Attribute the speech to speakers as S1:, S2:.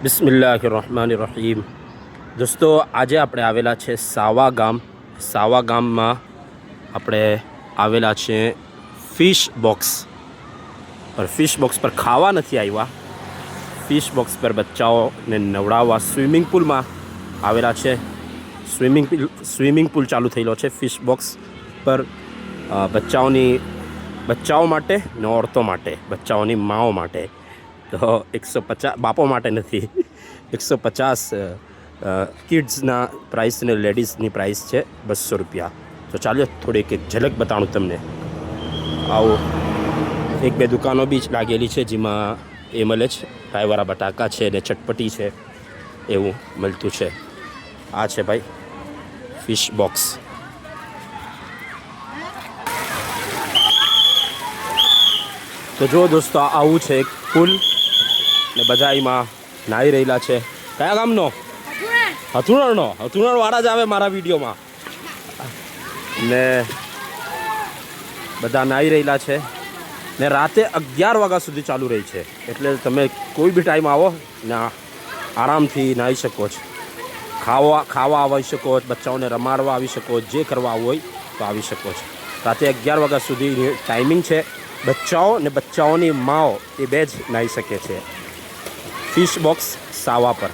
S1: બિસ્મિલ્લાહિર્રહમાનિર્રહીમ. દોસ્તો, આજે આપણે આવેલા છે સાવા ગામ. સાવા ગામમાં આપણે આવેલા છે ફિશ બોક્સ પર. ફિશ બોક્સ પર ખાવા નથી આવ્યા, ફિશ બોક્સ પર બચ્ચાઓને નવડાવવા સ્વિમિંગ પુલમાં આવેલા છે. સ્વિમિંગ પુલ ચાલુ થયેલો છે ફિશ બોક્સ પર બચ્ચાઓ માટે ને ઓરતો માટે, બચ્ચાઓની માઓ માટે. તો 150 બાપો માટે નથી, 150 કિડ્સના પ્રાઇસ ને લેડીઝની પ્રાઇસ છે 200 રૂપિયા. તો ચાલો થોડીક એક ઝલક બતાવું તમને. આવો એક બે દુકાનો બી લાગેલી છે જેમાં એ મળે છે, ફ્રાયવાળા બટાકા છે ને ચટપટી છે, એવું મળતું છે. આ છે ભાઈ ફિશ બોક્સ. તો જો દોસ્તો, આવું છે એક પુલ ને બધા એમાં નાહી રહેલા છે. કયા ગામનો? હથુણરનો. હથુણરવાળા જ આવે મારા વિડીયોમાં. ને બધા નાહી રહેલા છે ને રાતે 11 વાગ્યા સુધી ચાલુ રહી છે. એટલે તમે કોઈ બી ટાઈમ આવો ને આરામથી નાહી શકો છો, ખાવા આવી શકો, બચ્ચાઓને રમાડવા આવી શકો, જે કરવા આવવું હોય તો આવી શકો છો. રાતે 11 વાગ્યા સુધી ટાઈમિંગ છે. બચ્ચાઓ ને બચ્ચાઓની માઓ એ બે જ નાહી શકે છે ફિશ બોક્સ સાવા પર.